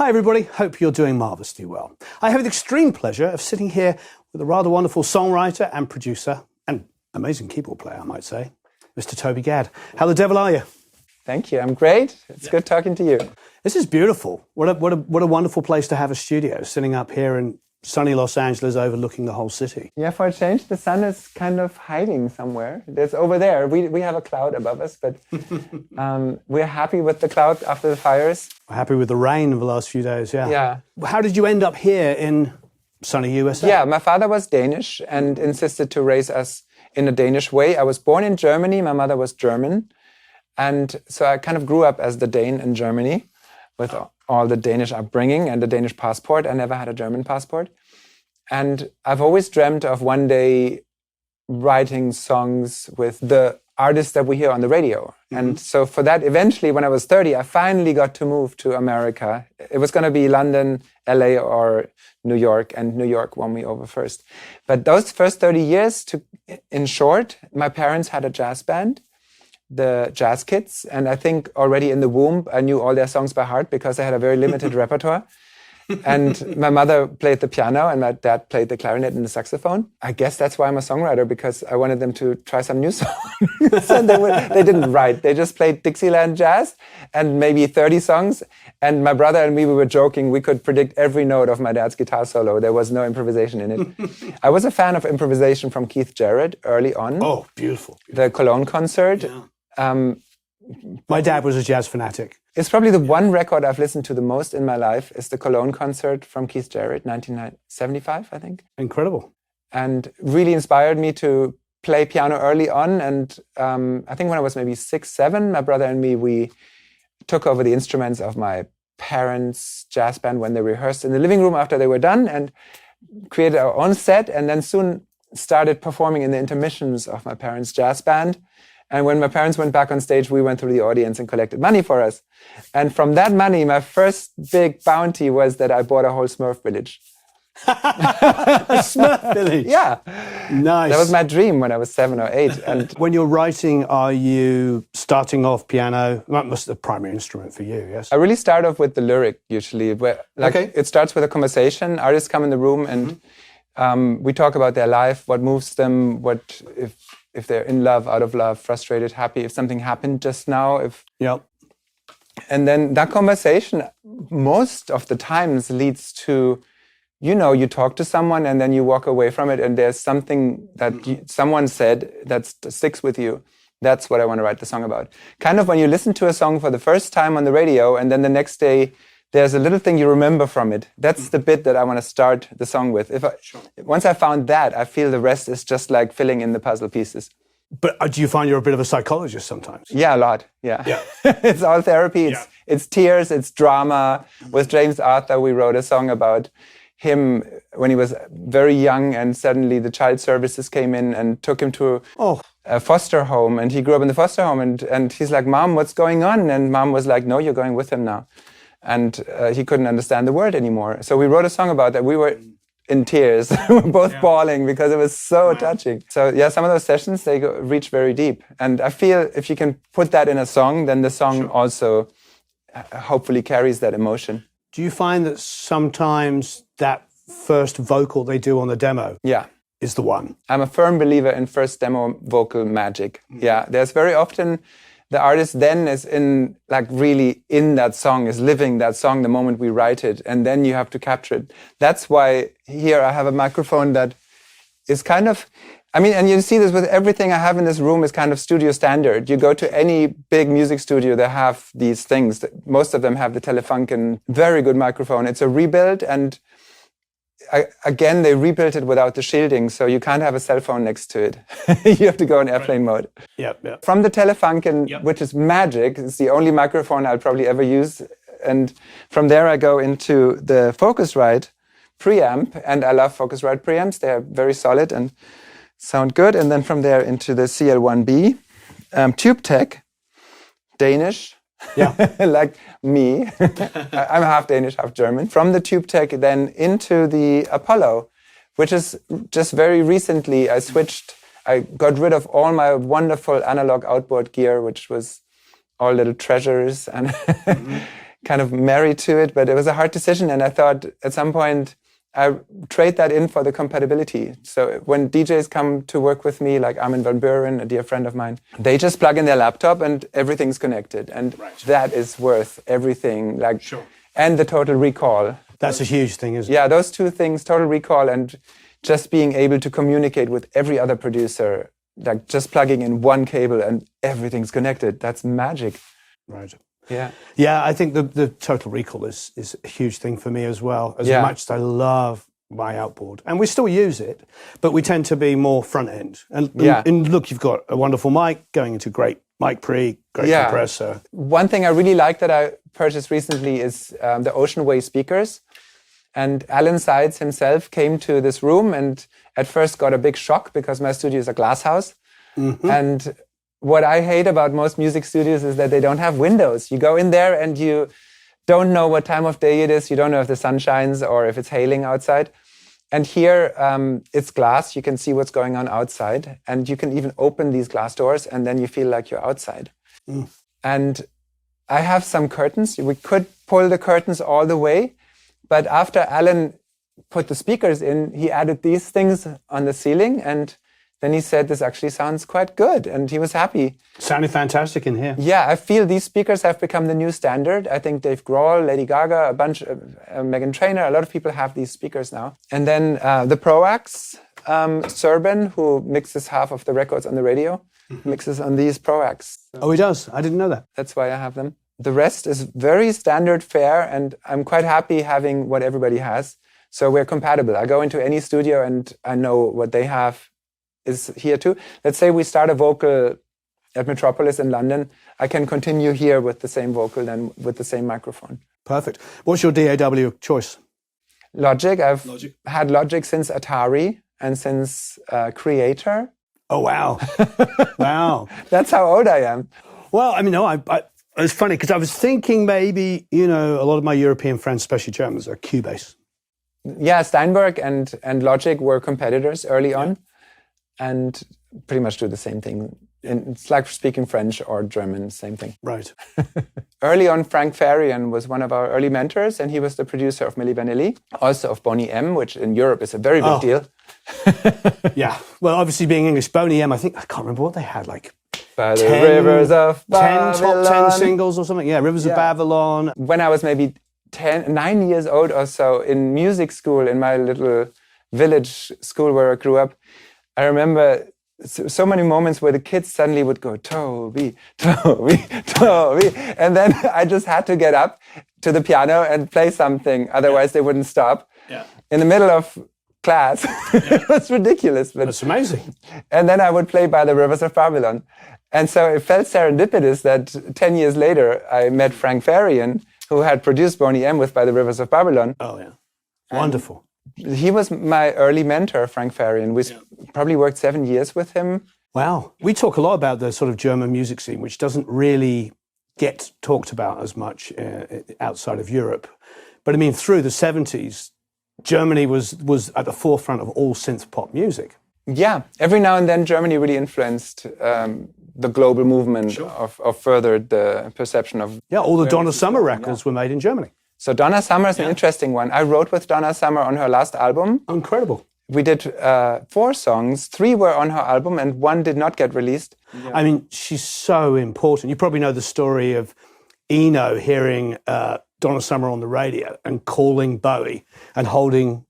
Hi everybody, hope you're doing marvellously well. I have the extreme pleasure of sitting here with a rather wonderful songwriter and producer and amazing keyboard player, I might say, Mr. Toby Gad. How the devil are you? Thank you, I'm great. It's good talking to you. This is beautiful. What a wonderful place to have a studio, sitting up here in sunny Los Angeles overlooking the whole city. Yeah, for a change, the sun is kind of hiding somewhere. It's over there. We have a cloud above us, but we're happy with the cloud after the fires. Happy with the rain of the last few days, yeah. Yeah. How did you end up here in sunny USA? Yeah, my father was Danish and insisted to raise us in a Danish way. I was born in Germany. My mother was German. And so I kind of grew up as the Dane in Germany with all the Danish upbringing and the Danish passport. I never had a German passport. And I've always dreamt of one day writing songs with the artists that we hear on the radio. Mm-hmm. And so for that, eventually, when I was 30, I finally got to move to America. It was going to be London, LA, or New York, and New York won me over first. But those first 30 years, in short, my parents had a jazz band, the Jazz Kids, and I think already in the womb I knew all their songs by heart because I had a very limited repertoire. And my mother played the piano and my dad played the clarinet and the saxophone. I guess that's why I'm a songwriter, because I wanted them to try some new songs. And they didn't write. They just played Dixieland jazz and maybe 30 songs. And my brother and me, we were joking. We could predict every note of my dad's guitar solo. There was no improvisation in it. I was a fan of improvisation from Keith Jarrett early on. Oh, beautiful. The Cologne concert. Yeah. My dad was a jazz fanatic. It's probably the one record I've listened to the most in my life is the Cologne concert from Keith Jarrett, 1975, I think. Incredible. And really inspired me to play piano early on. And I think when I was maybe 6, 7, my brother and me, we took over the instruments of my parents' jazz band when they rehearsed in the living room after they were done and created our own set. And then soon started performing in the intermissions of my parents' jazz band. And when my parents went back on stage, we went through the audience and collected money for us. And from that money, my first big bounty was that I bought a whole Smurf village. A Smurf village? Yeah. Nice. That was my dream when I was 7 or 8. And when you're writing, are you starting off piano? That must be the primary instrument for you, yes? I really start off with the lyric, usually. Where, It starts with a conversation. Artists come in the room and we talk about their life, what moves them, what if they're in love, out of love, frustrated, happy, if something happened just now. And then that conversation most of the times leads to, you talk to someone and then you walk away from it and there's something that someone said that sticks with you. That's what I want to write the song about. Kind of when you listen to a song for the first time on the radio and then the next day there's a little thing you remember from it. That's the bit that I want to start the song with. Once I found that, I feel the rest is just like filling in the puzzle pieces. But do you find you're a bit of a psychologist sometimes? Yeah, a lot. Yeah. It's all therapy. It's tears. It's drama. With James Arthur, we wrote a song about him when he was very young and suddenly the child services came in and took him to a foster home. And he grew up in the foster home. And he's like, Mom, what's going on? And Mom was like, no, you're going with him now. And he couldn't understand the word anymore. So we wrote a song about that. We were in tears. We were both bawling because it was so touching. So some of those sessions, they reach very deep. And I feel if you can put that in a song, then the song also hopefully carries that emotion. Do you find that sometimes that first vocal they do on the demo is the one? I'm a firm believer in first demo vocal magic. Yeah, there's very often the artist then is really in that song, is living that song the moment we write it, and then you have to capture it. That's why here I have a microphone that is kind of, and you see this with everything I have in this room is kind of studio standard. You go to any big music studio, they have these things. Most of them have the Telefunken, very good microphone. It's a rebuild, and again, they rebuilt it without the shielding, so you can't have a cell phone next to it. You have to go in airplane mode. Yep. From the Telefunken, which is magic, it's the only microphone I'll probably ever use. And from there, I go into the Focusrite preamp, and I love Focusrite preamps. They are very solid and sound good. And then from there into the CL1B, Tube Tech, Danish. Like me. I'm half Danish, half German. From the Tube Tech then into the Apollo, which is just very recently I got rid of all my wonderful analog outboard gear, which was all little treasures, and kind of married to it, but it was a hard decision. And I thought at some point I trade that in for the compatibility. So when DJs come to work with me, like Armin van Buuren, a dear friend of mine, they just plug in their laptop and everything's connected. And that is worth everything. And the total recall. That's a huge thing, isn't it? Yeah, those two things, total recall and just being able to communicate with every other producer, like just plugging in one cable and everything's connected. That's magic. Right. Yeah. Yeah, I think the total recall is a huge thing for me as well. As much as I love my outboard, and we still use it, but we tend to be more front end. And look, you've got a wonderful mic going into great mic pre, great compressor. One thing I really like that I purchased recently is the Ocean Way speakers. And Alan Sides himself came to this room and at first got a big shock because my studio is a glass house. Mm-hmm. And what I hate about most music studios is that they don't have windows. You go in there and you don't know what time of day it is. You don't know if the sun shines or if it's hailing outside. And here it's glass. You can see what's going on outside. And you can even open these glass doors and then you feel like you're outside. Mm. And I have some curtains. We could pull the curtains all the way. But after Alan put the speakers in, he added these things on the ceiling. And then he said, this actually sounds quite good. And he was happy. Sounded fantastic in here. Yeah, I feel these speakers have become the new standard. I think Dave Grohl, Lady Gaga, a bunch of Meghan Trainor, a lot of people have these speakers now. And then the Proax, Serban, who mixes half of the records on the radio, mixes on these Proax. So oh, he does? I didn't know that. that's why I have them. The rest is very standard fare, and I'm quite happy having what everybody has. So we're compatible. I go into any studio and I know what they have is here too. Let's say we start a vocal at Metropolis in London. I can continue here with the same vocal and with the same microphone. Perfect. What's your DAW choice? Logic. I've had Logic since Atari and since Creator. Oh, wow. Wow. That's how old I am. Well, I mean, no, it's funny because I was thinking maybe, a lot of my European friends, especially Germans, are Cubase. Yeah, Steinberg and Logic were competitors early on and pretty much do the same thing. And it's like speaking French or German, same thing. Right. Early on, Frank Farian was one of our early mentors, and he was the producer of Milli Vanilli, also of Boney M, which in Europe is a very big deal. Yeah. Well, obviously being English, Boney M, I can't remember what they had, like By the rivers of Babylon. 10 top 10 singles or something. Yeah, Rivers of Babylon. When I was maybe 9 years old or so in music school, in my little village school where I grew up, I remember so many moments where the kids suddenly would go, Toby, Toby, Toby. And then I just had to get up to the piano and play something. Otherwise, they wouldn't stop. Yeah. In the middle of class. It was ridiculous. But that's amazing. And then I would play By the Rivers of Babylon. And so it felt serendipitous that 10 years later, I met Frank Farian, who had produced Boney M with By the Rivers of Babylon. Oh, yeah. Wonderful. He was my early mentor, Frank Farian. We probably worked 7 years with him. Wow. We talk a lot about the sort of German music scene, which doesn't really get talked about as much outside of Europe. But I mean, through the 70s, Germany was at the forefront of all synth pop music. Yeah. Every now and then, Germany really influenced the global movement of furthered the perception of... Yeah, all the Donna Summer records were made in Germany. So Donna Summer is an interesting one. I wrote with Donna Summer on her last album. Incredible. We did 4 songs. 3 were on her album and 1 did not get released. Yeah. I mean, she's so important. You probably know the story of Eno hearing Donna Summer on the radio and calling Bowie and holding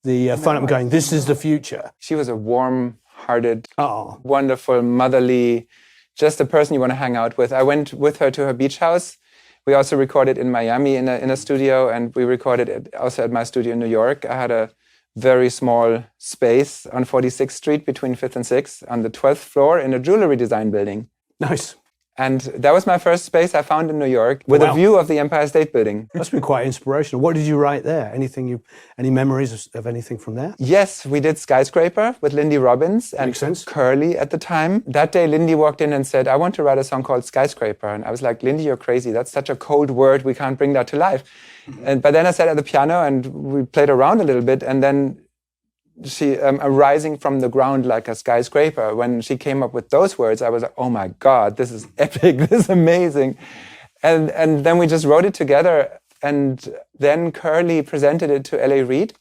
the phone up and going, this is the future. She was a warm-hearted, wonderful, motherly, just a person you want to hang out with. I went with her to her beach house. We also recorded in Miami in a studio, and we recorded also at my studio in New York. I had a very small space on 46th Street between 5th and 6th on the 12th floor in a jewelry design building. Nice. And that was my first space I found in New York with a view of the Empire State Building. That's been quite inspirational. What did you write there? Any memories of anything from there? Yes, we did Skyscraper with Lindy Robbins and Curly at the time. That day, Lindy walked in and said, I want to write a song called Skyscraper. And I was like, Lindy, you're crazy. That's such a cold word. We can't bring that to life. Mm-hmm. But then I sat at the piano and we played around a little bit. And then she, arising from the ground like a skyscraper, when she came up with those words, I was like, oh my God, this is epic. This is amazing. And then we just wrote it together. And then Curly presented it to L.A. Reid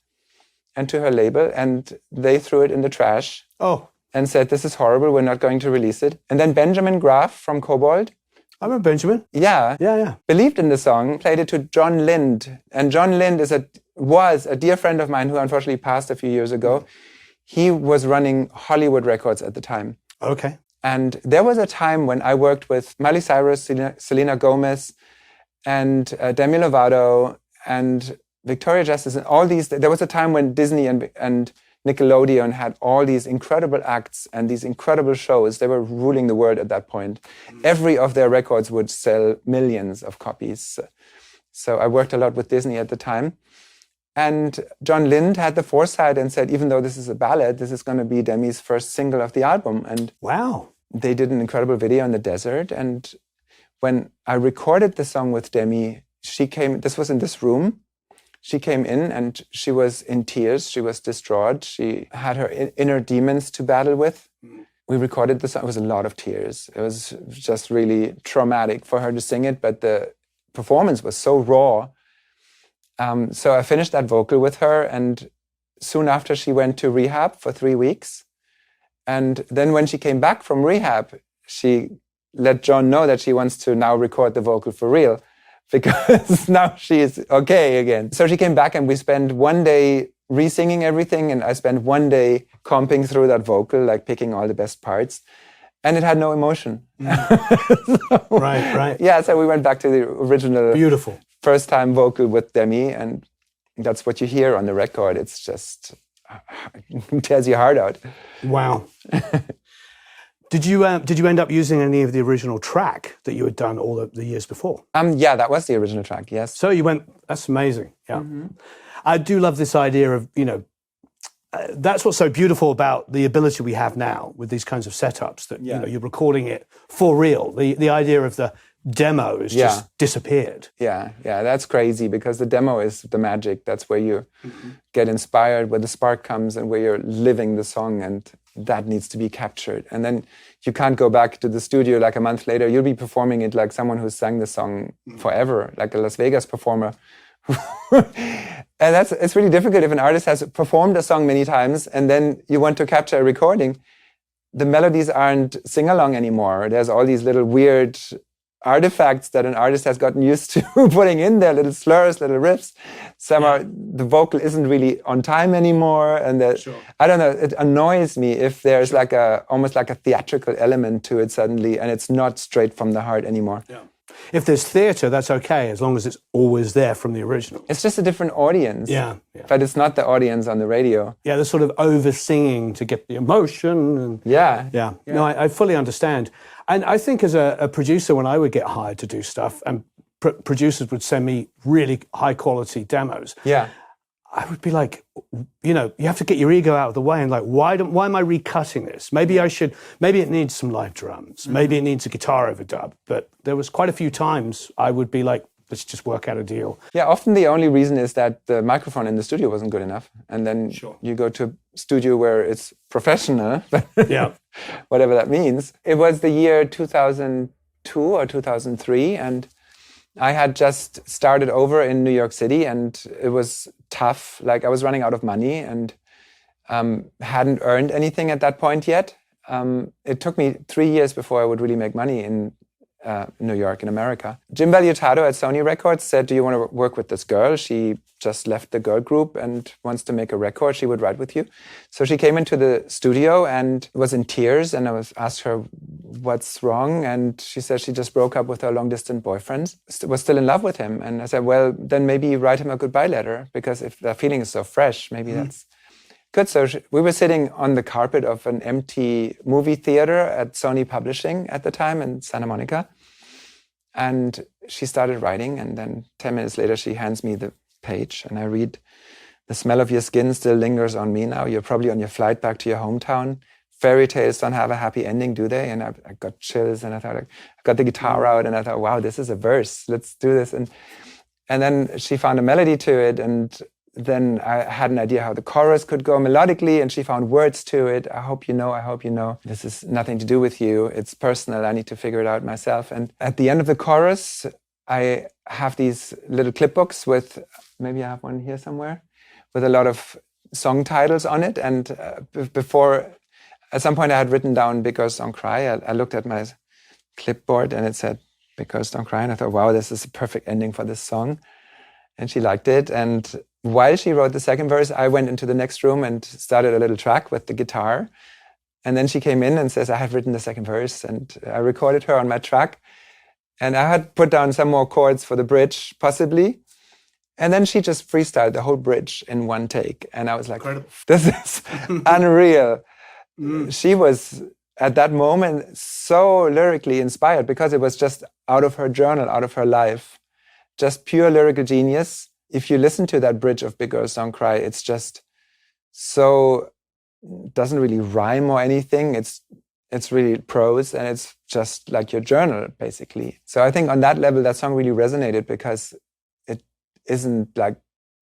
and to her label, and they threw it in the trash. Oh. And said, this is horrible, we're not going to release it. And then Benjamin Graff from Cobalt. I remember Benjamin. Yeah. Believed in the song, played it to John Lind. And John Lind was a dear friend of mine who unfortunately passed a few years ago. He was running Hollywood Records at the time. Okay. And there was a time when I worked with Miley Cyrus, Selena Gomez, and Demi Lovato, and Victoria Justice, and all these. There was a time when Disney and Nickelodeon had all these incredible acts and these incredible shows. They were ruling the world at that point. Every of their records would sell millions of copies. So I worked a lot with Disney at the time. And John Lind had the foresight and said, even though this is a ballad, this is going to be Demi's first single of the album. And wow. They did an incredible video in the desert. And when I recorded the song with Demi, she came, this was in this room. She came in and she was in tears. She was distraught. She had her inner demons to battle with. We recorded the song. It was a lot of tears. It was just really traumatic for her to sing it, but the performance was so raw. So I finished that vocal with her, and soon after she went to rehab for 3 weeks. And then when she came back from rehab, she let John know that she wants to now record the vocal for real, because now she is okay again. So she came back and we spent one day re-singing everything, and I spent one day comping through that vocal, like picking all the best parts, and it had no emotion. So, right. Yeah, so we went back to the original beautiful first time vocal with Demi, and that's what you hear on the record. It's just, it tears your heart out. Wow. Did you end up using any of the original track that you had done all the years before? Yeah, that was the original track, yes. So you went, that's amazing, yeah. I do love this idea of, that's what's so beautiful about the ability we have now with these kinds of setups, that you're recording it for real. The idea of the demo has just disappeared. Yeah, that's crazy, because the demo is the magic. That's where you get inspired, where the spark comes, and where you're living the song, and that needs to be captured. And then you can't go back to the studio like a month later. You'll be performing it like someone who sang the song forever, like a Las Vegas performer. And it's really difficult if an artist has performed a song many times and then you want to capture a recording. The melodies aren't sing-along anymore. There's all these little weird artifacts that an artist has gotten used to putting in there, little slurs, little riffs. Somehow the vocal isn't really on time anymore. And I don't know, it annoys me if there's like almost like a theatrical element to it suddenly, and it's not straight from the heart anymore. Yeah. If there's theatre, that's okay, as long as it's always there from the original. It's just a different audience. Yeah. But it's not the audience on the radio. Yeah, the sort of over-singing to get the emotion. And Yeah. No, I fully understand. And I think as a producer, when I would get hired to do stuff, and producers would send me really high-quality demos, I would be like, you have to get your ego out of the way and like, why am I recutting this? Maybe it needs some live drums. Maybe it needs a guitar overdub. But there was quite a few times I would be like, let's just work out a deal. Yeah, often the only reason is that the microphone in the studio wasn't good enough. And then you go to a studio where it's professional, whatever that means. It was the year 2002 or 2003, and I had just started over in New York City, and it was tough. Like, I was running out of money and hadn't earned anything at that point yet. It took me 3 years before I would really make money in New York, in America. Jim Valiutato at Sony Records said, do you want to work with this girl? She just left the girl group and wants to make a record. She would write with you. So she came into the studio and was in tears, and I asked her what's wrong, and she said she just broke up with her long-distance boyfriend, was still in love with him. And I said, well, then maybe write him a goodbye letter, because if that feeling is so fresh, maybe that's good. So we were sitting on the carpet of an empty movie theater at Sony Publishing at the time in Santa Monica. And she started writing, and then 10 minutes later, she hands me the page, and I read, the smell of your skin still lingers on me now. You're probably on your flight back to your hometown. Fairy tales don't have a happy ending, do they? And I got chills, and I thought, I got the guitar out, and I thought, wow, this is a verse. Let's do this. And then she found a melody to it, and then I had an idea how the chorus could go melodically, and she found words to it. I hope you know. This is nothing to do with you. It's personal. I need to figure it out myself. And at the end of the chorus, I have these little clipbooks with, maybe I have one here somewhere, with a lot of song titles on it. And before, at some point I had written down Big Girls Don't Cry. I looked at my clipboard and it said Big Girls Don't Cry. And I thought, wow, this is a perfect ending for this song. And she liked it. And while she wrote the second verse, I went into the next room and started a little track with the guitar. And then she came in and says, I have written the second verse. And I recorded her on my track. And I had put down some more chords for the bridge, possibly. And then she just freestyled the whole bridge in one take. And I was like, incredible. This is unreal. She was, at that moment, so lyrically inspired because it was just out of her journal, out of her life. Just pure lyrical genius. If you listen to that bridge of Big Girls Don't Cry, it's just so, doesn't really rhyme or anything. It's really prose, and it's just like your journal, basically. So I think on that level, that song really resonated because it isn't like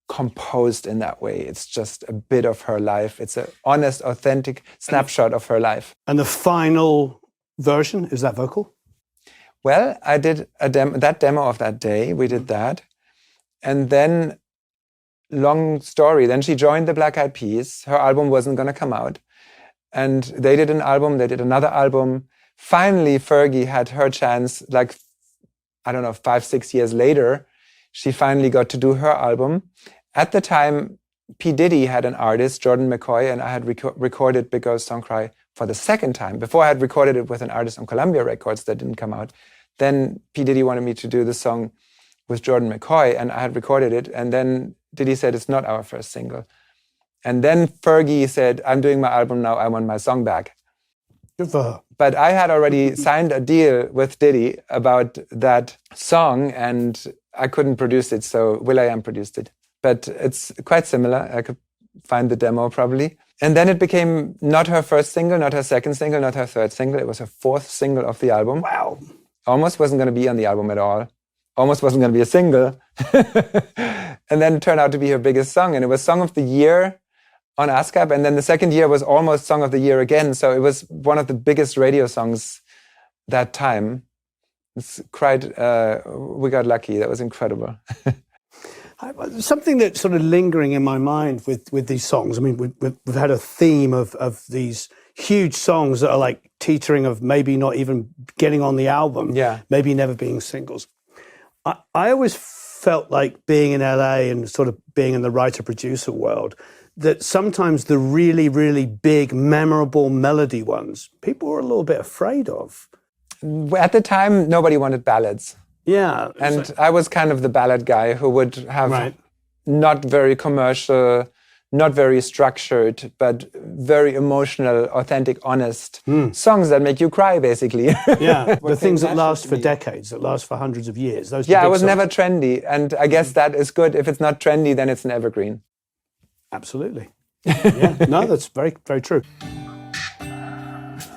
composed in that way. It's just a bit of her life. It's an honest, authentic snapshot of her life. And the final version, is that vocal? Well, I did that demo of that day. We did that. And then, long story, then she joined the Black Eyed Peas. Her album wasn't going to come out. And they did an album, they did another album. Finally, Fergie had her chance, like, I don't know, 5-6 years later, she finally got to do her album. At the time, P. Diddy had an artist, Jordan McCoy, and I had recorded Big Girls Don't Cry for the second time. Before I had recorded it with an artist on Columbia Records that didn't come out. Then P. Diddy wanted me to do the song with Jordan McCoy, and I had recorded it. And then Diddy said, it's not our first single. And then Fergie said, I'm doing my album now, I want my song back. Good for her. But I had already signed a deal with Diddy about that song, and I couldn't produce it, so will.i.am produced it. But it's quite similar. I could find the demo probably. And then it became not her first single, not her second single, not her third single. It was her fourth single of the album. Wow. Almost wasn't going to be on the album at all. Almost wasn't going to be a single. And then it turned out to be her biggest song. And it was Song of the Year on ASCAP. And then the second year was almost Song of the Year again. So it was one of the biggest radio songs that time. It's quite, we got lucky. That was incredible. Something that's sort of lingering in my mind with these songs. I mean, we've had a theme of these huge songs that are like teetering of maybe not even getting on the album, maybe never being singles. I always felt like being in LA and sort of being in the writer-producer world, that sometimes the really, really big, memorable melody ones, people were a little bit afraid of. At the time, nobody wanted ballads. Yeah. And I was kind of the ballad guy who would have not very commercial, not very structured, but very emotional, authentic, honest songs that make you cry, basically. Yeah, the things that last for decades, that last for hundreds of years. Those I was never trendy. And I guess that is good. If it's not trendy, then it's an evergreen. Absolutely. Yeah, no, that's very, very true.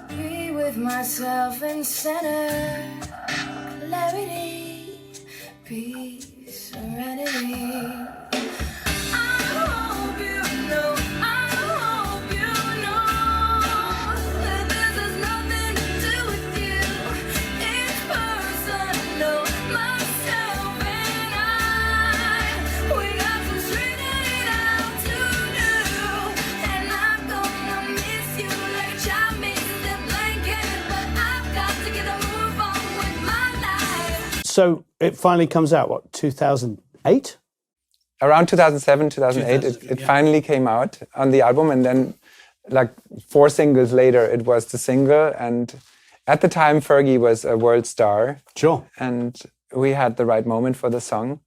Be with myself in center, clarity, peace, serenity. So it finally comes out, what, 2008? Around 2007, 2008, it finally came out on the album. And then like 4 singles later, it was the single. And at the time, Fergie was a world star. Sure. And we had the right moment for the song.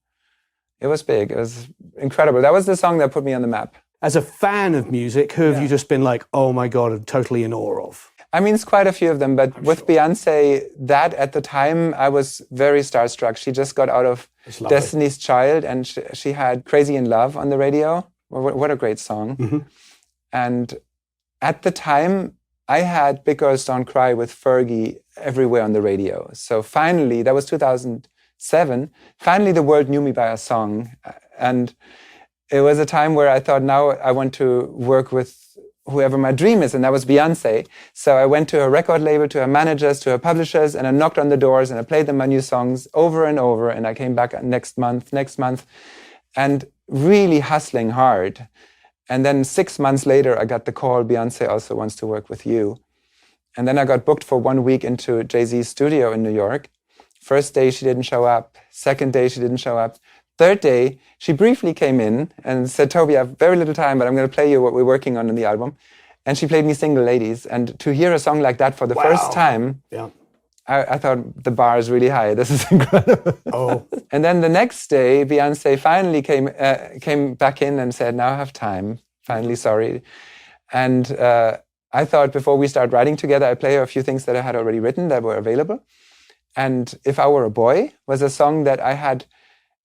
It was big. It was incredible. That was the song that put me on the map. As a fan of music, who have you just been like, oh my God, I'm totally in awe of? I mean, it's quite a few of them, but with Beyonce, that at the time, I was very starstruck. She just got out of Destiny's Child, and she had Crazy in Love on the radio. What a great song. Mm-hmm. And at the time, I had Big Girls Don't Cry with Fergie everywhere on the radio. So finally, that was 2007, finally the world knew me by a song. And it was a time where I thought, now I want to work with whoever my dream is, and that was Beyonce. So I went to her record label, to her managers, to her publishers, and I knocked on the doors and I played them my new songs over and over. And I came back next month, and really hustling hard. And then 6 months later, I got the call, Beyonce also wants to work with you. And then I got booked for 1 week into Jay-Z's studio in New York. First day, she didn't show up. Second day, she didn't show up. Third day, she briefly came in and said, Toby, I have very little time, but I'm going to play you what we're working on in the album. And she played me Single Ladies. And to hear a song like that for the first time, I thought the bar is really high. This is incredible. Oh. And then the next day, Beyonce finally came back in and said, now I have time. Finally, sorry. And I thought before we start writing together, I'd play her a few things that I had already written that were available. And If I Were a Boy was a song that I had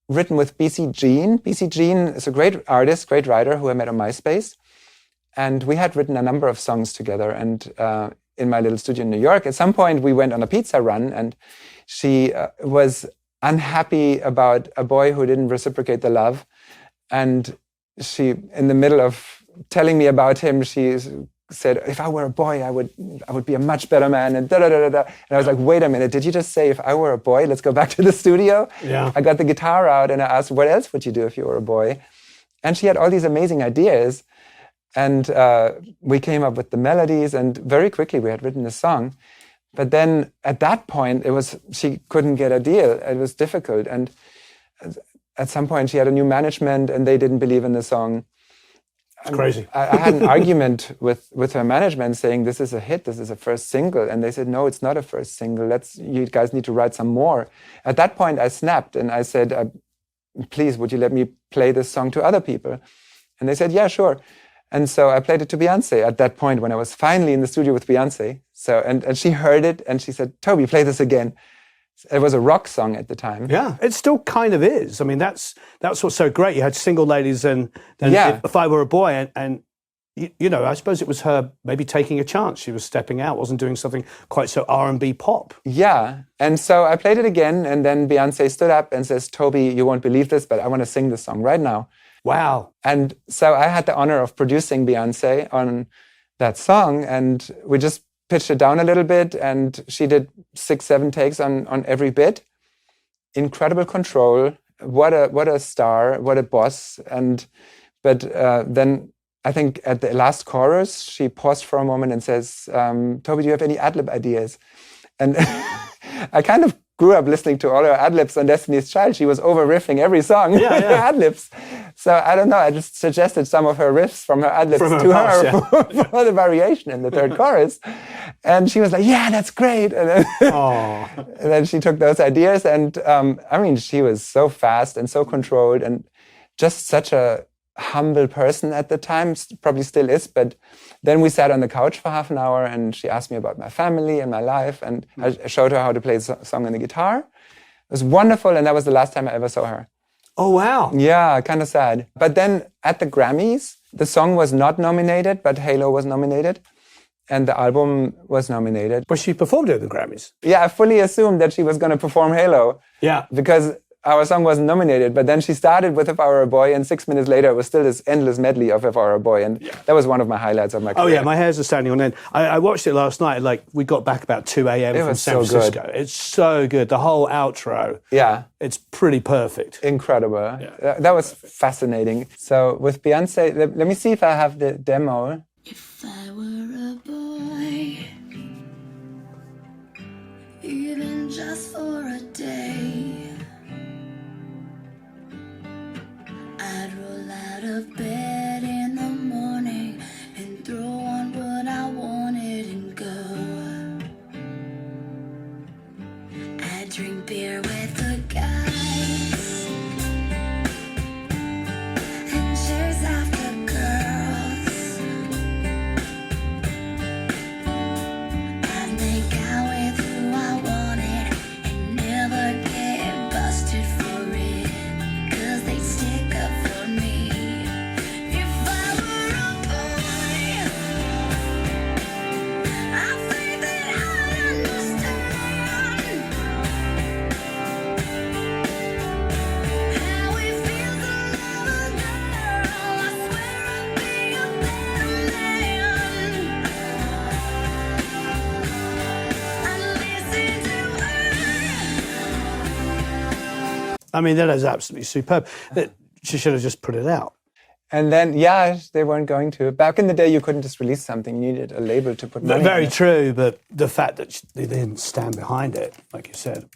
written with BC Jean. BC Jean is a great artist, great writer who I met on MySpace. And we had written a number of songs together. And in my little studio in New York, at some point we went on a pizza run, and she was unhappy about a boy who didn't reciprocate the love. And she, in the middle of telling me about him, she said, if I were a boy, I would be a much better man, and da da da da. And I was like, wait a minute, did you just say if I were a boy? Let's go back to the studio. Yeah. I got the guitar out and I asked, what else would you do if you were a boy? And she had all these amazing ideas. And we came up with the melodies, and very quickly we had written a song. But then at that point, she couldn't get a deal. It was difficult. And at some point she had a new management and they didn't believe in the song. It's crazy. I had an argument with her management saying, this is a hit, this is a first single. And they said, no, it's not a first single. You guys need to write some more. At that point, I snapped and I said, please, would you let me play this song to other people? And they said, yeah, sure. And so I played it to Beyonce at that point when I was finally in the studio with Beyonce. So, and she heard it and she said, Toby, play this again. It was a rock song at the time. Yeah, it still kind of is. I mean, that's what's so great. You had Single Ladies and If I Were a Boy, and you know, I suppose it was her maybe taking a chance. She was stepping out, wasn't doing something quite so R&B pop. Yeah, and so I played it again, and then Beyonce stood up and says, Toby, you won't believe this, but I want to sing this song right now. Wow. And so I had the honor of producing Beyonce on that song, and we just pitched it down a little bit, and she did 6-7 takes on every bit. Incredible control. What a star, what a boss. But then I think at the last chorus, she paused for a moment and says, Toby, do you have any ad-lib ideas? And I kind of grew up listening to all her ad-libs on Destiny's Child. She was over-riffing every song with her ad-libs. So I don't know, I just suggested some of her riffs from her ad-libs to her for the variation in the third chorus. And she was like, yeah, that's great. And then she took those ideas, and I mean, she was so fast and so controlled and just such a humble person at the time, probably still is. But then we sat on the couch for half an hour and she asked me about my family and my life, and I showed her how to play the song on the guitar. It was wonderful, and that was the last time I ever saw her. Oh, wow. Yeah, kind of sad. But then at the Grammys, the song was not nominated, but Halo was nominated. And the album was nominated. But she performed at the Grammys. Yeah, I fully assumed that she was going to perform Halo. Yeah. Because our song wasn't nominated. But then she started with If I Were a Boy, and 6 minutes later, it was still this endless medley of If I Were a Boy. And that was one of my highlights of my career. Oh, yeah, my hairs are standing on end. I watched it last night. Like, we got back about 2 a.m. from San Francisco. Good. It's so good. The whole outro. Yeah. It's pretty perfect. Incredible. Yeah. That was fascinating. So with Beyonce, let me see if I have the demo. If I were a boy, even just for a day, I'd roll out of bed in the morning and throw on what I wanted and go. I'd drink beer with the guys and chase after girls. I'd make out with who I wanted and never get busted for it, 'cause they stick up for me I mean, that is absolutely superb. She should have just put it out. And then, they weren't going to. Back in the day, you couldn't just release something. You needed a label to put money Very in it. true, but the fact that they didn't stand behind it, like you said.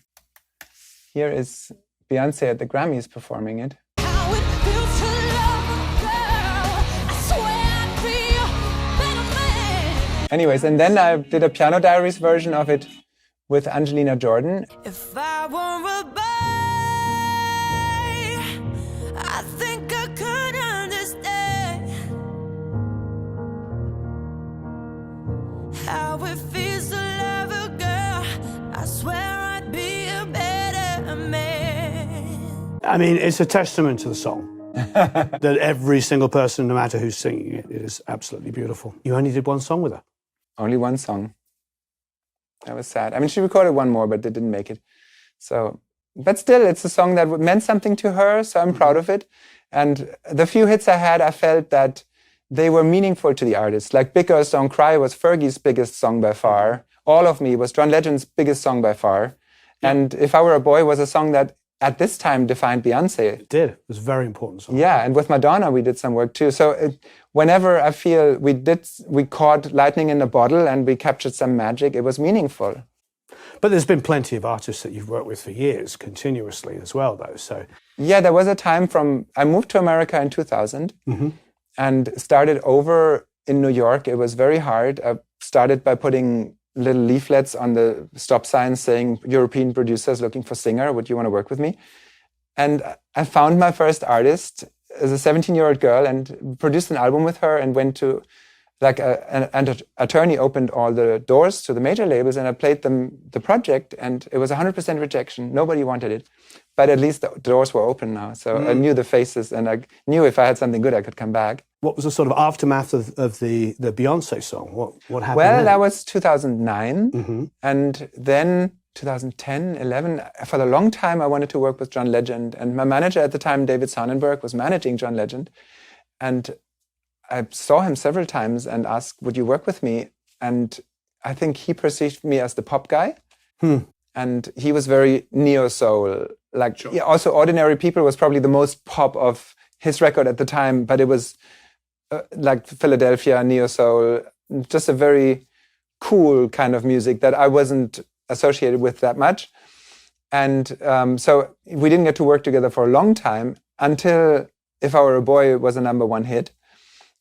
Here is Beyonce at the Grammys performing it. How it feels to love a girl. I swear I'd be a better man. Anyways, and then I did a Piano Diaries version of it with Angelina Jordan. If I were a boy, I think I could understand how it feels to love a girl. I swear I'd be a better man. I mean, it's a testament to the song. That every single person, no matter who's singing it, it is absolutely beautiful. You only did one song with her. Only one song. That was sad. I mean, she recorded one more, but they didn't make it. So, but still, it's a song that meant something to her, so I'm proud of it. And the few hits I had, I felt that they were meaningful to the artist. Like Big Girls Don't Cry was Fergie's biggest song by far. All of Me was John Legend's biggest song by far. And If I Were a Boy was a song that at this time defined Beyonce. It did. It was a very important song. Yeah, and with Madonna we did some work too. So whenever I feel we caught lightning in a bottle and we captured some magic, it was meaningful. But there's been plenty of artists that you've worked with for years, continuously as well, though. So yeah, there was a time I moved to America in 2000 and started over in New York. It was very hard. I started by putting little leaflets on the stop signs saying, European producers looking for singer, would you want to work with me? And I found my first artist as a 17-year-old girl and produced an album with her and went to, like an attorney opened all the doors to the major labels and I played them the project and it was 100% rejection. Nobody wanted it. But at least the doors were open now. So I knew the faces and I knew if I had something good, I could come back. what was the sort of aftermath of the Beyonce song? What happened Well, then? that was 2009. And then 2010, 11, for a long time, I wanted to work with John Legend. And my manager at the time, David Sonnenberg, was managing John Legend. And I saw him several times and asked, would you work with me? And I think he perceived me as the pop guy. And he was very neo-soul. Like, yeah, also Ordinary People was probably the most pop of his record at the time, but it was like Philadelphia, neo-soul, just a very cool kind of music that I wasn't associated with that much. And so we didn't get to work together for a long time until If I Were a Boy was a #1 hit.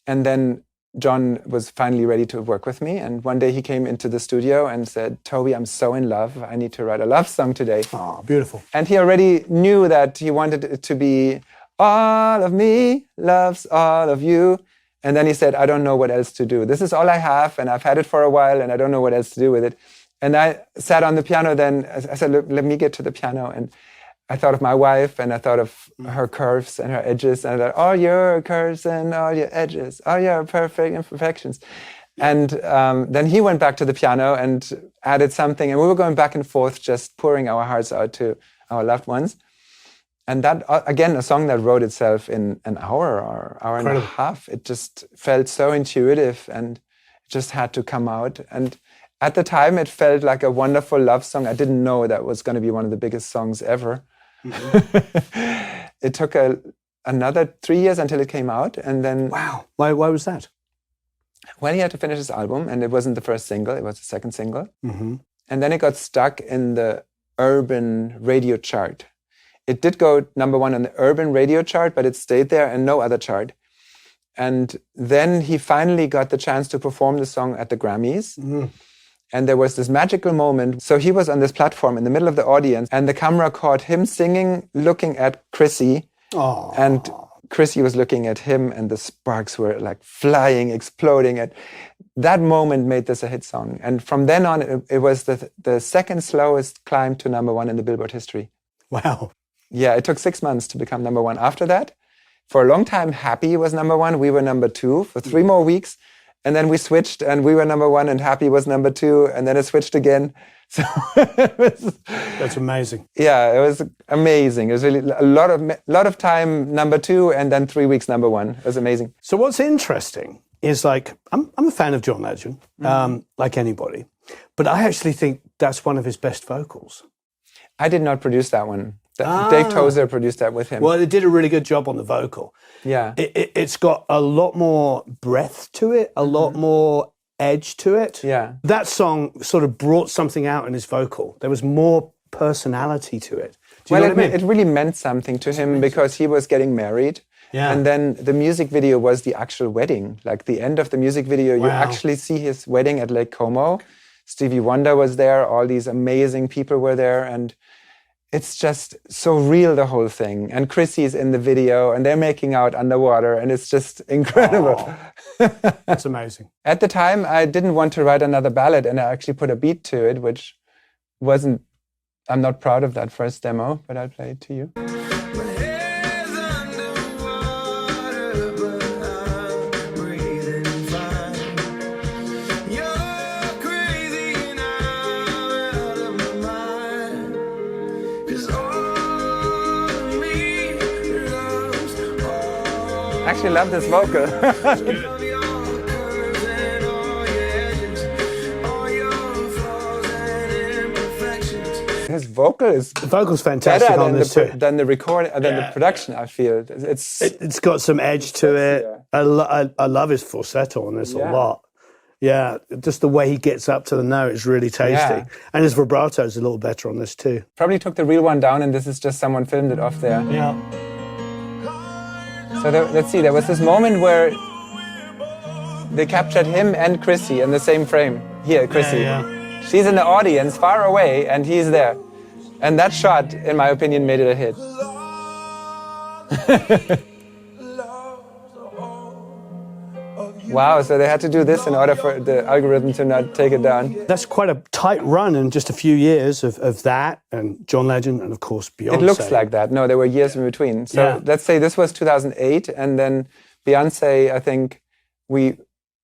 And then John was finally ready to work with me. And one day he came into the studio and said, Toby, I'm so in love. I need to write a love song today. Oh, beautiful. And he already knew that he wanted it to be all of me loves all of you. And then he said, I don't know what else to do. This is all I have. And I've had it for a while and I don't know what else to do with it. And I sat on the piano then. I said, look, let me get to the piano. And I thought of my wife and I thought of her curves and her edges. And I thought, all your curves and all your edges, all your perfect imperfections. And then he went back to the piano and added something. And we were going back and forth, just pouring our hearts out to our loved ones. And that, again, a song that wrote itself in an hour or hour and a half. It just felt so intuitive and it just had to come out. And at the time, it felt like a wonderful love song. I didn't know that was going to be one of the biggest songs ever. It took another 3 years until it came out. And then... Wow. Why was that? Well, he had to finish his album, and it wasn't the first single. It was the second single. And then it got stuck in the urban radio chart. It did go #1 on the urban radio chart, but it stayed there and no other chart. And then he finally got the chance to perform the song at the Grammys. And there was this magical moment. So he was on this platform in the middle of the audience, and the camera caught him singing, looking at Chrissy. Oh. And Chrissy was looking at him, and the sparks were like flying, exploding. And that moment made this a hit song. And from then on, it was the second slowest climb to #1 in the Billboard history. Wow. Yeah, it took 6 months to become #1. After that, for a long time, Happy was #1. We were #2 for 3 more weeks. And then we switched and we were #1 and Happy was #2. And then it switched again. So That's amazing. Yeah, it was amazing. It was really a lot of time #2 and then 3 weeks #1. It was amazing. So what's interesting is, like, I'm a fan of John Legend, like anybody. But I actually think that's one of his best vocals. I did not produce that one. Dave Tozer produced that with him. Well, they did a really good job on the vocal. Yeah. It's got a lot more breadth to it, a lot more edge to it. Yeah. That song sort of brought something out in his vocal. There was more personality to it. Do you know what I mean? It really meant something to him because he was getting married. Yeah. And then the music video was the actual wedding. Like the end of the music video, you actually see his wedding at Lake Como. Stevie Wonder was there. All these amazing people were there. And it's just so real, the whole thing. And Chrissy's in the video and they're making out underwater and it's just incredible. Oh, that's amazing. At the time, I didn't want to write another ballad and I actually put a beat to it, which wasn't, I'm not proud of that first demo, but I'll play it to you. I actually love this vocal. His vocal is the vocal's fantastic better on this too. Than the the production. I feel it's got some edge to it. I love his falsetto on this a lot. Yeah, just the way he gets up to the note is really tasty, and his vibrato is a little better on this too. Probably took the real one down, and this is just someone filmed it off there. Yeah. So let's see. There was this moment where they captured him and Chrissy in the same frame. Here, Chrissy. Yeah. She's in the audience, far away, and he's there. And that shot, in my opinion, made it a hit. Wow, so they had to do this in order for the algorithm to not take it down. That's quite a tight run in just a few years of that, and John Legend, and of course Beyonce. It looks like that. No, there were years in between. So let's say this was 2008, and then Beyonce, I think we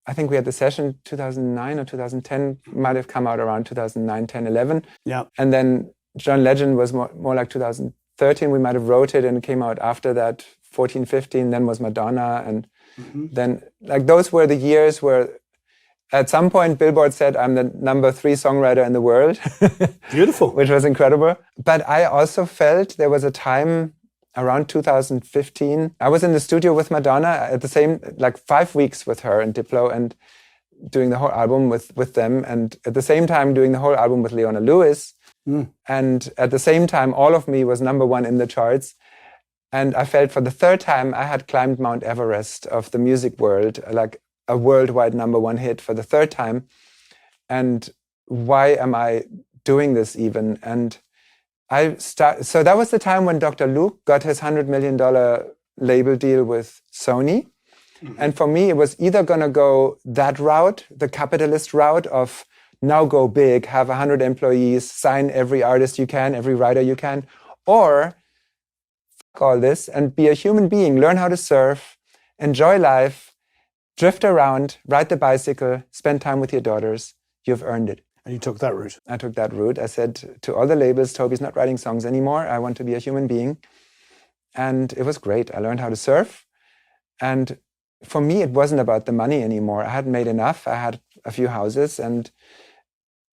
had the session 2009 or 2010, might have come out around 2009, 10, 11. Yeah. And then John Legend was more like 2013. We might have wrote it and it came out after that, 14, 15. Then was Madonna. And then, like, those were the years where at some point Billboard said I'm the number 3 songwriter in the world. Beautiful. Which was incredible. But I also felt there was a time around 2015, I was in the studio with Madonna at the same, like 5 weeks with her and Diplo and doing the whole album with them. And at the same time doing the whole album with Leona Lewis. And at the same time, All of Me was #1 in the charts. And I felt for the third time, I had climbed Mount Everest of the music world, like a worldwide #1 hit for the third time. And why am I doing this even? And so that was the time when Dr. Luke got his $100 million label deal with Sony. And for me, it was either going to go that route, the capitalist route of now go big, have 100 employees, sign every artist you can, every writer you can, or fuck all this and be a human being, learn how to surf, enjoy life, drift around, ride the bicycle, spend time with your daughters. You've earned it. And you took that route. I took that route. I said to all the labels, Toby's not writing songs anymore. I want to be a human being. And it was great. I learned how to surf. And for me, it wasn't about the money anymore. I hadn't made enough. I had a few houses and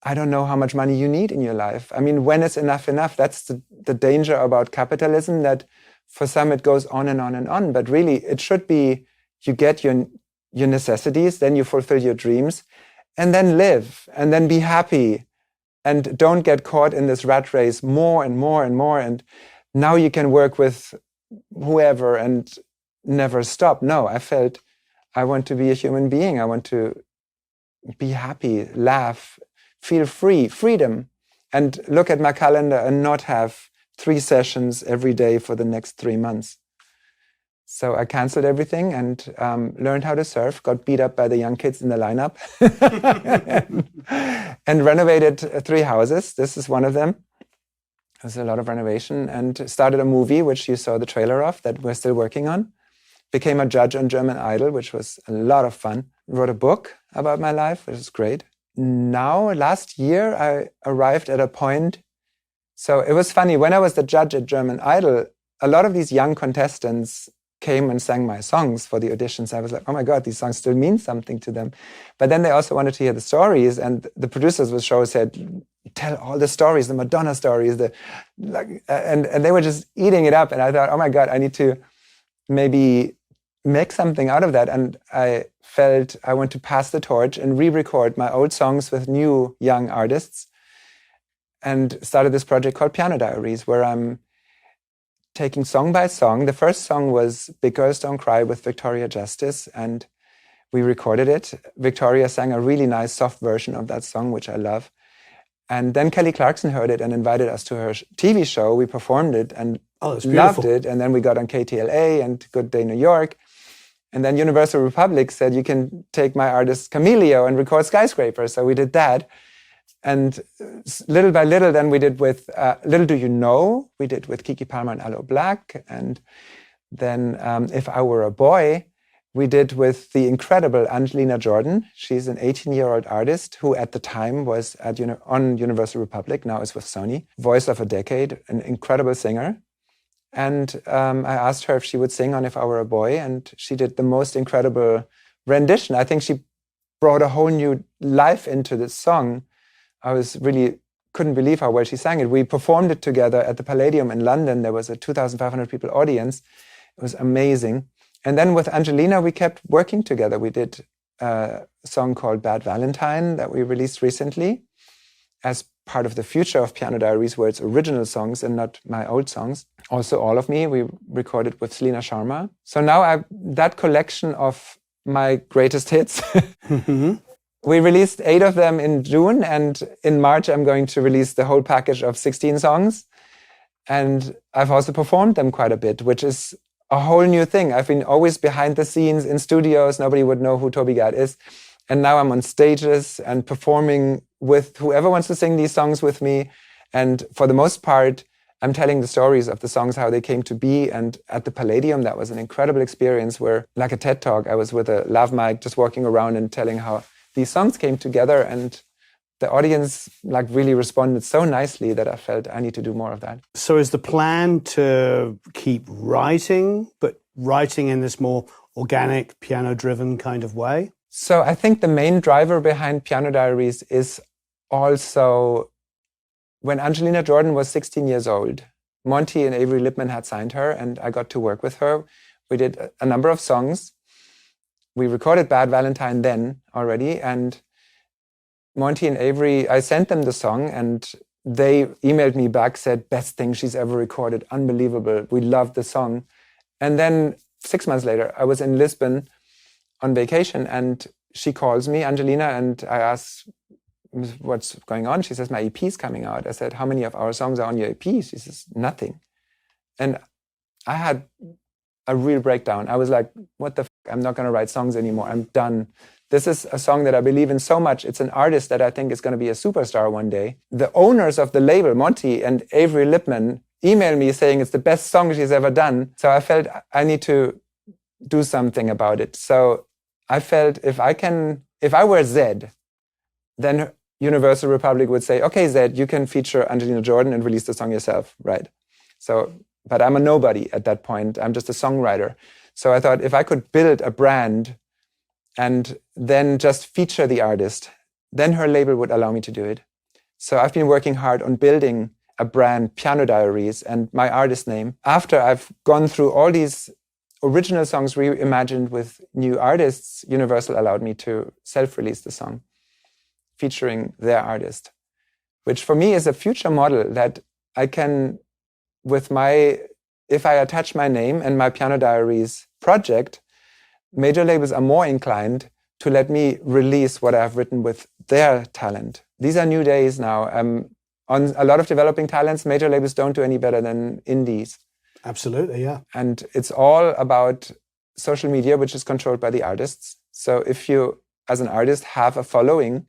I don't know how much money you need in your life. I mean, when is enough enough? That's the danger about capitalism, that for some it goes on and on and on. But really, it should be you get your necessities, then you fulfill your dreams, and then live, and then be happy. And don't get caught in this rat race more and more and more. And now you can work with whoever and never stop. No, I felt I want to be a human being. I want to be happy, laugh, feel free, freedom, and look at my calendar and not have 3 sessions every day for the next 3 months. So I canceled everything and learned how to surf, got beat up by the young kids in the lineup, and renovated 3 houses. This is one of them. There's a lot of renovation, and started a movie, which you saw the trailer of, that we're still working on. Became a judge on German Idol, which was a lot of fun. Wrote a book about my life, which is great. Now, last year, I arrived at a point. So it was funny, when I was the judge at German Idol, a lot of these young contestants came and sang my songs for the auditions. I was like, oh my God, these songs still mean something to them. But then they also wanted to hear the stories, and the producers of the show said, tell all the stories, the Madonna stories, and they were just eating it up. And I thought, oh my God, I need to maybe make something out of that. And I felt I want to pass the torch and re-record my old songs with new young artists, and started this project called Piano Diaries, where I'm taking song by song. The first song was Big Girls Don't Cry with Victoria Justice, and we recorded it. Victoria sang a really nice soft version of that song, which I love. And then Kelly Clarkson heard it and invited us to her TV show. We performed it and loved it. And then we got on KTLA and Good Day New York. And then Universal Republic said, you can take my artist Camilio and record Skyscraper. So we did that. And little by little, then we did with Little Do You Know, we did with Kiki Palmer and Aloe Black. And then If I Were a Boy, we did with the incredible Angelina Jordan. She's an 18-year-old artist who at the time was on Universal Republic, now is with Sony. Voice of a Decade, an incredible singer. And I asked her if she would sing on If I Were a Boy, and she did the most incredible rendition. I think she brought a whole new life into this song. I was really couldn't believe how well she sang it. We performed it together at the Palladium in London. There was a 2,500 people audience. It was amazing. And then with Angelina, we kept working together. We did a song called Bad Valentine that we released recently as part of the future of Piano Diaries, where it's original songs and not my old songs. Also, All of Me, we recorded with Selena Sharma. So now that collection of my greatest hits, we released 8 of them in June, and in March I'm going to release the whole package of 16 songs. And I've also performed them quite a bit, which is a whole new thing. I've been always behind the scenes in studios. Nobody would know who Toby Gad is. And now I'm on stages and performing with whoever wants to sing these songs with me. And for the most part, I'm telling the stories of the songs, how they came to be. And at the Palladium, that was an incredible experience where, like a TED Talk, I was with a lav mic just walking around and telling how these songs came together, and the audience really responded so nicely that I felt I need to do more of that. So is the plan to keep writing, but writing in this more organic, piano-driven kind of way? So I think the main driver behind Piano Diaries is also when Angelina Jordan was 16 years old, Monty and Avery Lippman had signed her, and I got to work with her. We did a number of songs. We recorded Bad Valentine then already, and Monty and Avery, I sent them the song, and they emailed me back, said, best thing she's ever recorded, unbelievable, we loved the song. And then 6 months later, I was in Lisbon on vacation, and she calls me, Angelina, and I asked, what's going on? She says, my EP's coming out. I said, how many of our songs are on your EP? She says, nothing. And I had a real breakdown. I was like, what the f***? I'm not going to write songs anymore. I'm done. This is a song that I believe in so much. It's an artist that I think is going to be a superstar one day. The owners of the label, Monty and Avery Lippman, emailed me saying it's the best song she's ever done. So I felt I need to do something about it. So I felt if I were Zed, then Universal Republic would say, okay, Zed, you can feature Angelina Jordan and release the song yourself, right? So, but I'm a nobody at that point. I'm just a songwriter. So I thought if I could build a brand and then just feature the artist, then her label would allow me to do it. So I've been working hard on building a brand, Piano Diaries, and my artist name. After I've gone through all these original songs reimagined with new artists, Universal allowed me to self-release the song, featuring their artist, which for me is a future model that I can, if I attach my name and my Piano Diaries project, major labels are more inclined to let me release what I've written with their talent. These are new days now. On a lot of developing talents, major labels don't do any better than indies. Absolutely, yeah. And it's all about social media, which is controlled by the artists. So if you, as an artist, have a following,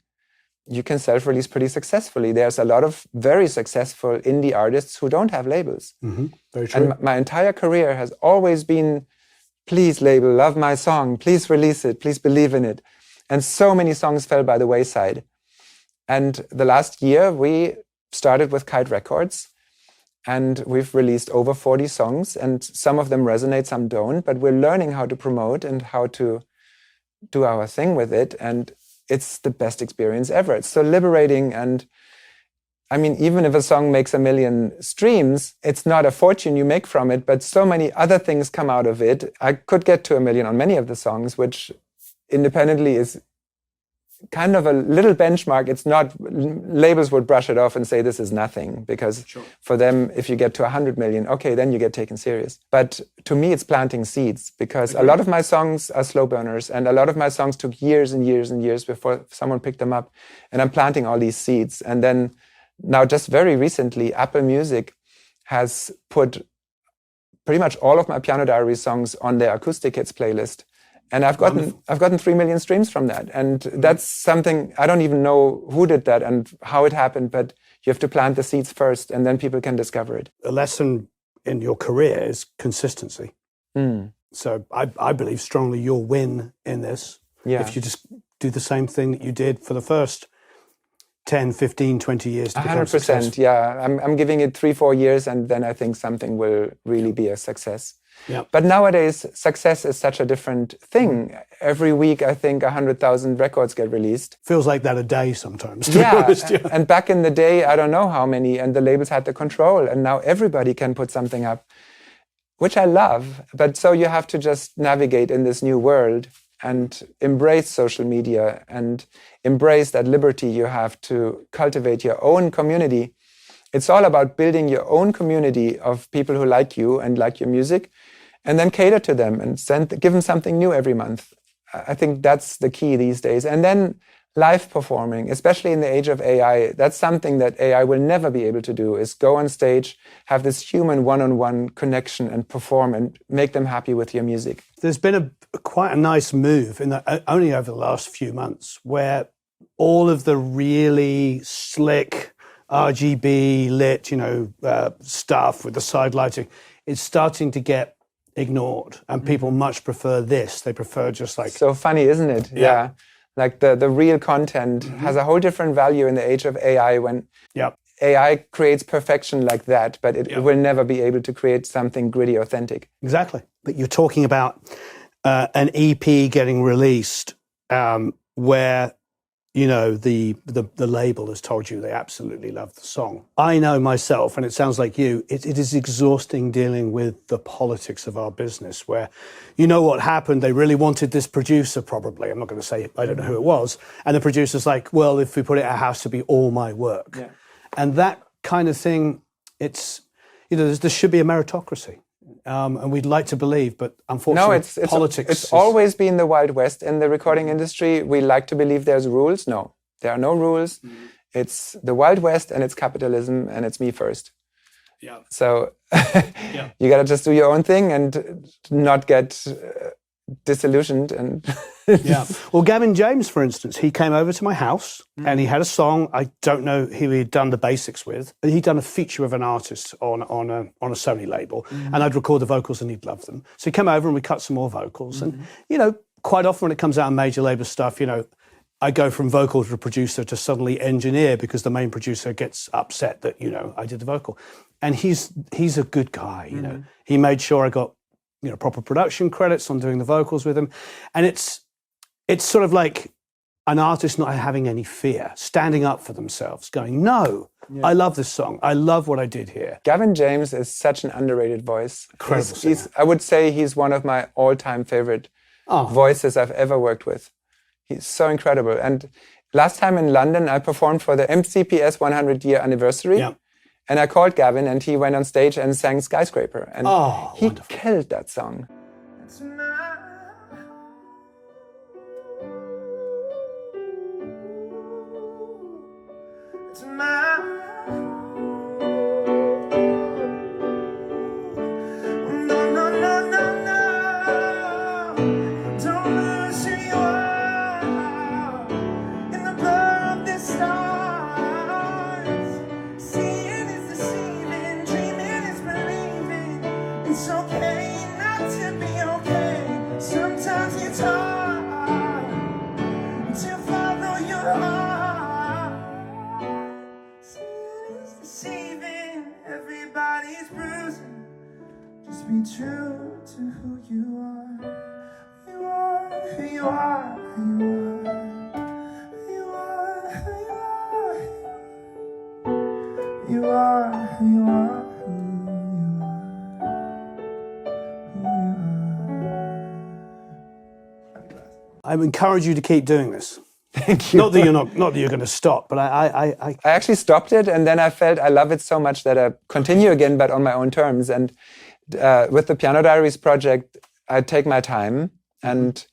you can self-release pretty successfully. There's a lot of very successful indie artists who don't have labels. Mm-hmm. Very true. And my entire career has always been, please label, love my song, please release it, please believe in it. And so many songs fell by the wayside. And the last year, we started with Kite Records. And we've released over 40 songs, and some of them resonate, some don't, but we're learning how to promote and how to do our thing with it. And it's the best experience ever. It's so liberating. And I mean, even if a song makes 1 million streams, it's not a fortune you make from it, but so many other things come out of it. I could get to 1 million on many of the songs, which independently is kind of a little benchmark. It's not, labels would brush it off and say this is nothing, because for them, if you get to 100 million, okay, then you get taken serious. But to me, it's planting seeds, because a lot of my songs are slow burners, and a lot of my songs took years and years and years before someone picked them up. And I'm planting all these seeds. And then now, just very recently, Apple Music has put pretty much all of my Piano Diaries songs on their acoustic hits playlist. And I've gotten 3 million streams from that. And that's something, I don't even know who did that and how it happened, but you have to plant the seeds first, and then people can discover it. A lesson in your career is consistency. So I believe strongly you'll win in this if you just do the same thing that you did for the first 10, 15, 20 years to become 100%, successful. yeah. I'm giving it 3-4 years, and then I think something will really be a success. Yeah. But nowadays, success is such a different thing. Every week, I think 100,000 records get released. Feels like that a day sometimes, to be honest. Yeah. And back in the day, I don't know how many, and the labels had the control, and now everybody can put something up, which I love. But so you have to just navigate in this new world and embrace social media and embrace that liberty you have to cultivate your own community. It's all about building your own community of people who like you and like your music, and then cater to them and give them something new every month. I think that's the key these days. And then live performing, especially in the age of AI, that's something that AI will never be able to do, is go on stage, have this human one-on-one connection and perform and make them happy with your music. There's been quite a nice move only over the last few months, where all of the really slick RGB lit, stuff with the side lighting, it's starting to get ignored, and people much prefer this. They prefer just like... So funny, isn't it? Yeah. Like the real content has a whole different value in the age of AI, when AI creates perfection like that, but it will never be able to create something gritty, authentic. Exactly. But you're talking about an EP getting released where the label has told you they absolutely love the song. I know myself, and it sounds like you, it is exhausting dealing with the politics of our business, where you know what happened, they really wanted this producer probably, I'm not going to say, I don't know who it was, and the producer's like, well, if we put it, it has to be all my work. Yeah. And that kind of thing, it's, there should be a meritocracy. And we'd like to believe, but unfortunately, politics. It's always been the Wild West in the recording industry. We like to believe there's rules. No, there are no rules. It's the Wild West, and it's capitalism, and it's me first. Yeah. So you got to just do your own thing and not get disillusioned. And Well, Gavin James, for instance, he came over to my house and he had a song. I don't know who he'd done the basics with. He'd done a feature of an artist on a Sony label, and I'd record the vocals and he'd love them. So he came over and we cut some more vocals. And quite often when it comes out in major label stuff, I go from vocal to producer to suddenly engineer, because the main producer gets upset that I did the vocal. And he's a good guy. He made sure I got proper production credits on doing the vocals with him. And it's sort of like an artist not having any fear, standing up for themselves, going, no, I love this song. I love what I did here. Gavin James is such an underrated voice. Incredible. I would say he's one of my all-time favorite voices I've ever worked with. He's so incredible. And last time in London, I performed for the MCPS 100-year anniversary. Yeah. And I called Gavin, and he went on stage and sang Skyscraper. And he killed that song. Deceiving everybody. true to who you are. You are who you are, who you are. You are who you are. You are who you are, who you are. I encourage you to keep doing this. Thank you. Not that you're going to stop, but I actually stopped it, and then I felt I love it so much that I continue again, but on my own terms. And with the Piano Diaries project, I take my time and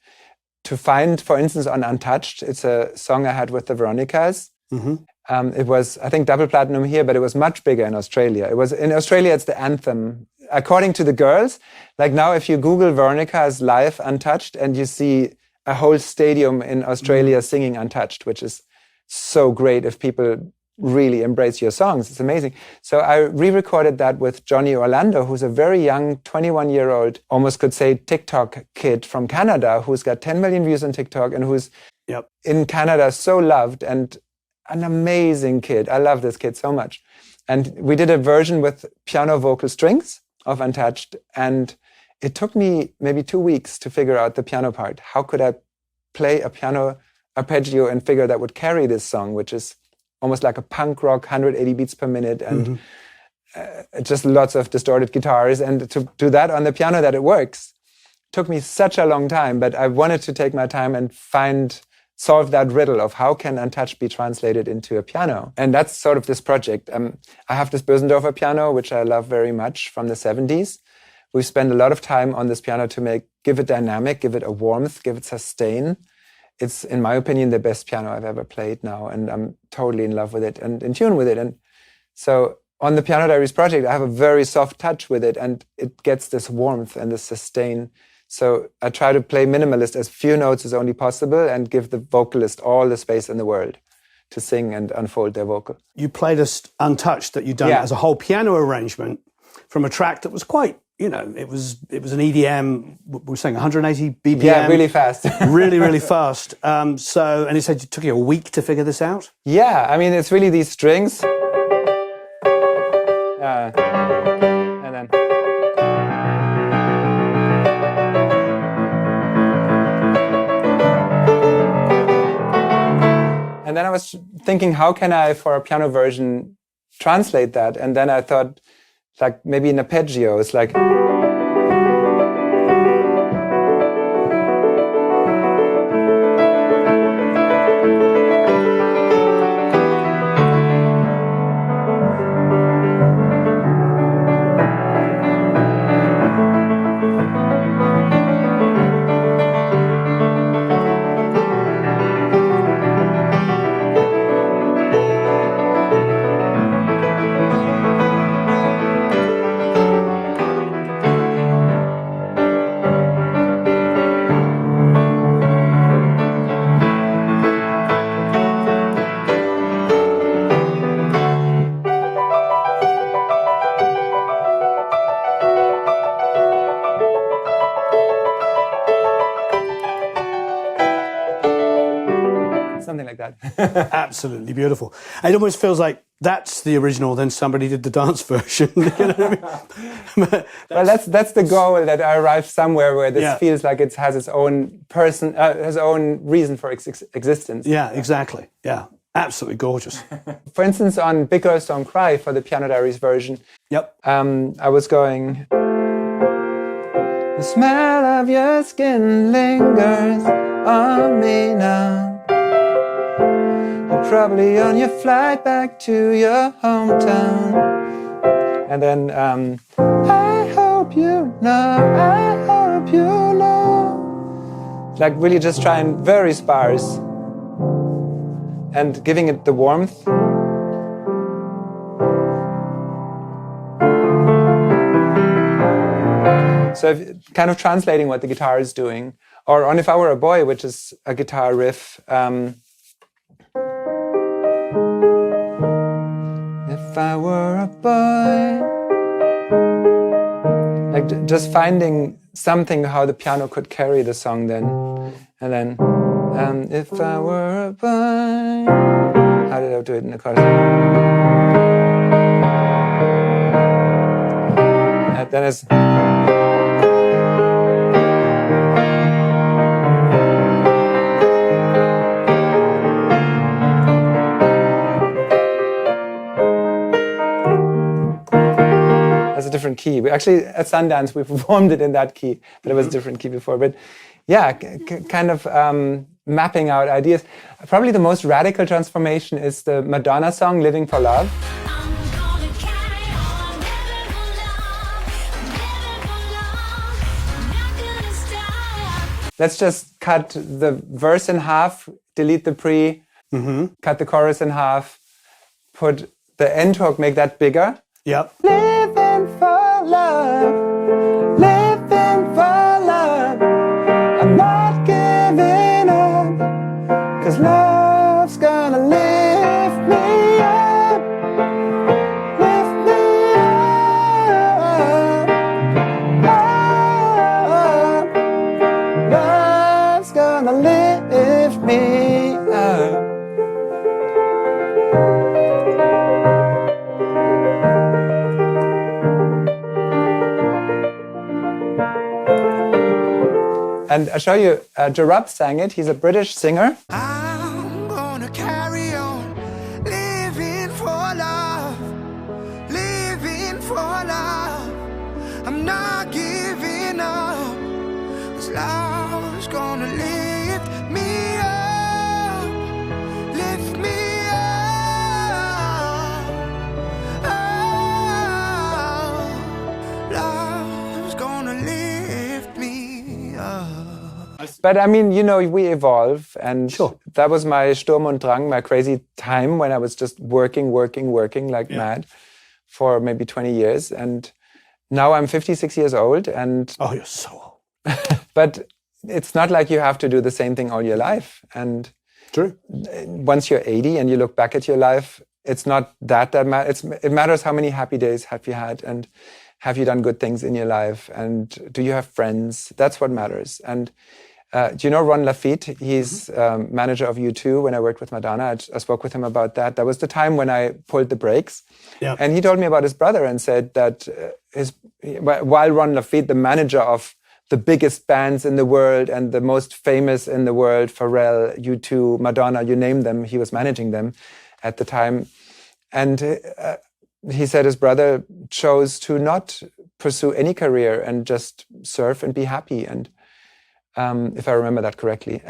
to find, for instance, on Untouched, it's a song I had with the Veronicas. It was, I think, double platinum here, but it was much bigger in Australia. In Australia, it's the anthem. According to the girls, like now, if you Google Veronica's live Untouched, and you see a whole stadium in Australia singing Untouched, which is so great if people really embrace your songs. It's amazing. So I re-recorded that with Johnny Orlando, who's a very young 21-year-old, almost could say TikTok kid from Canada, who's got 10 million views on TikTok and who's in Canada so loved, and an amazing kid. I love this kid so much. And we did a version with piano vocal strings of Untouched, and it took me maybe 2 weeks to figure out the piano part. How could I play a piano arpeggio and figure that would carry this song, which is almost like a punk rock, 180 beats per minute, and just lots of distorted guitars. And to do that on the piano that it works took me such a long time, but I wanted to take my time and solve that riddle of how can Untouched be translated into a piano. And that's sort of this project. I have this Bösendorfer piano, which I love very much, from the 70s. We spend a lot of time on this piano to give it dynamic, give it a warmth, give it sustain. It's, in my opinion, the best piano I've ever played now, and I'm totally in love with it and in tune with it. And so on the Piano Diaries project, I have a very soft touch with it, and it gets this warmth and this sustain. So I try to play minimalist, as few notes as only possible, and give the vocalist all the space in the world to sing and unfold their vocal. You played us Untouched that you'd done as a whole piano arrangement from a track that was quite, it was an EDM, we're saying 180 BPM. Yeah, really fast. really, really fast. And it said it took you a week to figure this out? Yeah, I mean, it's really these strings. And then... And then I was thinking, how can I, for a piano version, translate that? And then I thought, like, maybe an arpeggio. It's like... Something like that. Absolutely beautiful. It almost feels like that's the original, then somebody did the dance version. You know what I mean? Well, that's the goal, that I arrive somewhere where this feels like it has its own its own reason for existence. Yeah, exactly. Yeah, absolutely gorgeous. For instance, on Big Girls Don't Cry, for the Piano Diaries version, I was going... The smell of your skin lingers on me now. You're probably on your flight back to your hometown. And then, I hope you know, I hope you know. Like really just trying very sparse and giving it the warmth. So kind of translating what the guitar is doing. Or on If I Were a Boy, which is a guitar riff. If I were a boy. Like just finding something how the piano could carry the song then. And then, if I were a boy. How did I do it in the chorus? And then it's... different key. We actually, at Sundance, we performed it in that key, but it was a different key before. But yeah, kind of mapping out ideas. Probably the most radical transformation is the Madonna song, Living for Love. Let's just cut the verse in half, delete the pre, cut the chorus in half, put the end hook, make that bigger. Yep. Living for love, living for love. I'm not giving up, 'cause love's gonna lift me up, lift me up, love's gonna lift me up. And I'll show you, Jarab sang it. He's a British singer. I'm gonna carry on living for love, living for love. I'm not giving up, 'cause love's gonna lift me up, lift me up. Oh, love's gonna lift me up. But I mean, you know, we evolve, and Sure. that was my Sturm und Drang, my crazy time when I was just working like mad for maybe 20 years. And now I'm 56 years old, and Oh, you're so old. but it's not like you have to do the same thing all your life. And True. once you're 80 and you look back at your life, it's not that matters. It matters how many happy days have you had, and have you done good things in your life, and do you have friends? That's what matters. And do you know Ron Lafitte? He's manager of U2. When I worked with Madonna, I spoke with him about that. That was the time when I pulled the brakes. Yeah. And he told me about his brother and said that while Ron Lafitte, the manager of the biggest bands in the world and the most famous in the world, Pharrell, U2, Madonna, you name them, he was managing them at the time. And he said his brother chose to not pursue any career and just surf and be happy. And if I remember that correctly.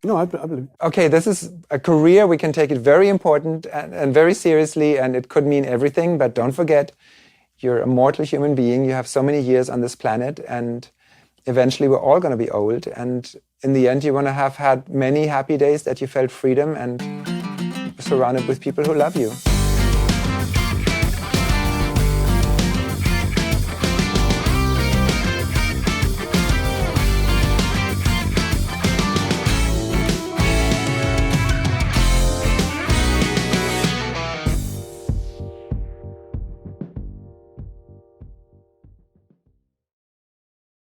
No, I believe. Okay, this is a career. We can take it very important and very seriously, and it could mean everything. But don't forget, you're a mortal human being. You have so many years on this planet, and eventually we're all going to be old. And in the end, you want to have had many happy days that you felt freedom and surrounded with people who love you.